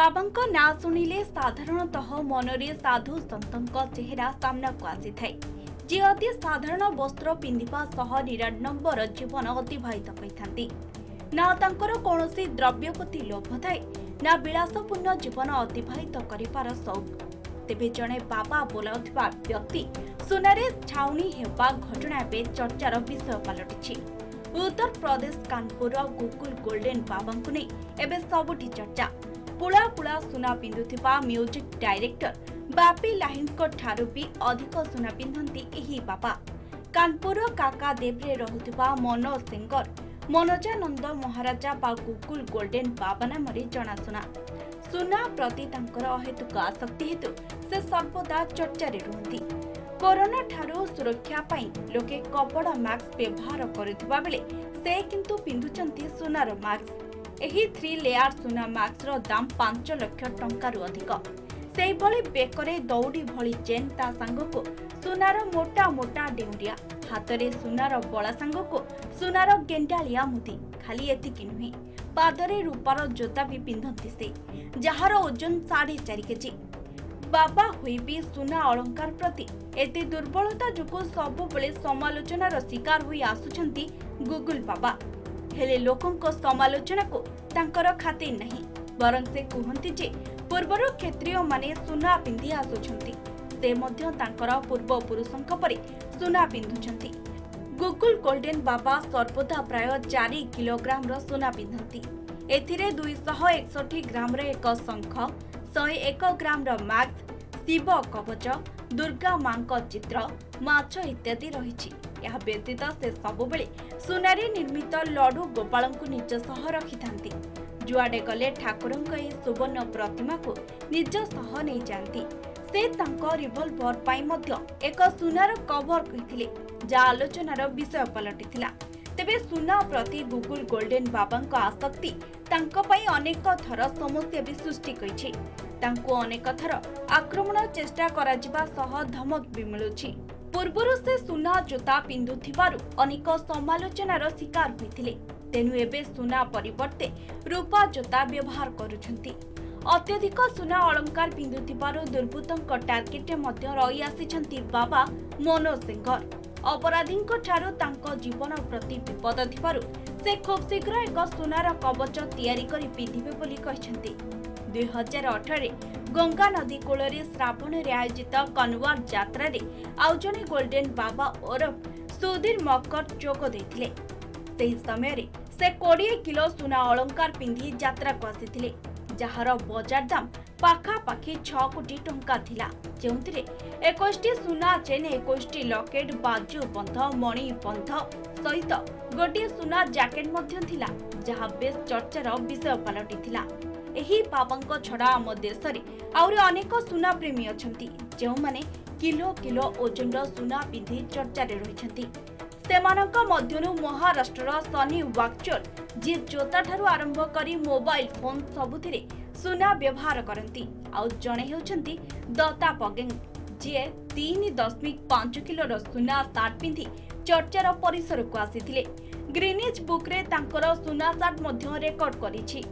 बाबांको ना शुणिले साधारणतः मनरे साधु सन्तଙ୍କ चेहरा सामनाको आसीथाय जे अति साधारण वस्त्र पिंधिबा सह निराडम्बर जीवन अतिबाहित करिथांती। ना तांकर कौनसी द्रव्य प्रति लोभ थाए ना विलासपूर्ण जीवन अतिबाहित करिपार शौक। तेबे जणे बाबा बोलाउथिबा व्यक्ति सुनारे छाउनी हेबा घटना बे चर्चार विषय पलटिछि। उत्तर प्रदेश कानपुर गोकुल गोल्डन बाबांको नै एबे सबुठी चर्चा। पुला पुला सुना पिंधुथिबा म्यूजिक डायरेक्टर बापी लाहिंको ठारू भी अधिक सुना पिंधंती एही बाबा। कानपुर काका देवरे रहुथिबा मनोज सिंगर मनोजानंद महाराजा बा गोकुल गोल्डन बाबा नाम जनाशुना। सुना प्रति तांकर अहेतुक आसक्ति हेतु से सर्वदा चर्चारे रुहंती। कोरोना ठारू सुरक्षा पाई लोके कपड़ा मास्क व्यवहार करुथिबा बेले से किंतु पिंधुचंती सुनार मास्क। एही 3 लेयर सुना मास्क रो दाम 5 लाख टंकारु अधिक। सेही भली बेकरे दौड़ी भली चेन ता सांगको सुनार मोटा मोटा डेउरिया, हातरे सुनार बळा सांगको सुनार गेंडालिया मुदी। खाली एतिकी नुहे, पादरे रूपार जोता भी पिंधंती से, जहार ओजन 4.5 केजी। बाबा हुई भी सुना अलंकार प्रति एते दुर्बलता जुको सबु बेले समालोचनार शिकार होई आसुछंती गुगुल बाबा। हेले लोकंको समालोचना को तांकर खातिर नहीं, बरं से कहंती जे पूर्वर क्षेत्रीय माने सुना पिंधि आसुछंती। से मध्य तांकर पूर्व पुरुषंक परे सुना पिंधुछंती। गुगुल गोल्डन बाबा सर्वदा प्राय 4 किलोग्राम रो सुना पिंधंती। एथिरे 261 ग्राम रो एक शंख, 101 ग्राम रो मास्क, शिव कवच, दुर्गा मांक चित्र, माछ इत्यादि रहिछि। यह व्यतीत से सबुबेले सुनारे निर्मित लडू गोपालंकु निज सह रखिथांती। जुआडे गले ठाकुरंक ए सुवर्ण प्रतिमा को निज सह नै जांती। से तांको रिवॉल्वर पाई मध्य एक सुनार कवर कहिथिले, जा आलोचनार विषय पलटिथिला। तेबे सुना प्रति गुगुल गोल्डन बाबांको आसक्ति तांको पाई अनेक थर समस्या भी सृष्टि करिछि। तांको अनेक थर आक्रमण चेष्टा कराजिबा सह धमक भी मिलुछि। पूर्वरु से सुना जोता पिंधुथिबारु अनेक समालोचनार शिकार होइथिले। तेनु एबे सुना परिवर्ते रूपा जोता व्यवहार करुछंती। अत्यधिक सुना अलंकार पिंधुथिबारु दुर्बृत्तंक टार्गेट मध्य रही आसिछंती बाबा मनोज सिंगर। अपराधींक ठारू तांको जीवन प्रति विपद थिबारु से खूब शीघ्र एक सुनार कवच तैयारी करी पिंधिबे बोली कहिछंती। 2018 गंगा नदी कूଳରେ श्रावणରେ आयोजित कनवार यात्रा रे आउ जने गोल्डन बाबा ओरफ सुधीर मकर जोग देथिले। सेही समय रे से 20 किलो सुना अलंकार पिंधि यात्रा को आसीथिले, जहार बाजार दाम पाखा पाखी 6 कोटी टंका थिला। जेउंतिरे 21 सुना चेन, 21 लकेट, बाजू बंध, मणि बंध सहित गोटे सुना जैकेट मध्य थिला, जहा बेस चर्चार विषय पलटिथिला। एही बाबांको छड़ा आम देश रे आउरी अनेक सुना प्रेमी अछंती, जेउ माने किलो किलो ओजनर सुना पिंधि चर्चा रे रहिछंती। सेमानक मध्यनु महाराष्ट्रर सनी वाक्चर जे जोता ठारू आरंभ करी मोबाइल फोन सबुथिरे सुना व्यवहार करंती। आउ जणे हेउछंती दत्ता पगेंग जे 3.5 किलो सुना सार्ट पिंधि चर्चार परिसर को आसीथिले। ग्रीनिज बुक रे तांकर सुना सार्ट मध्य रेकर्ड करिछि।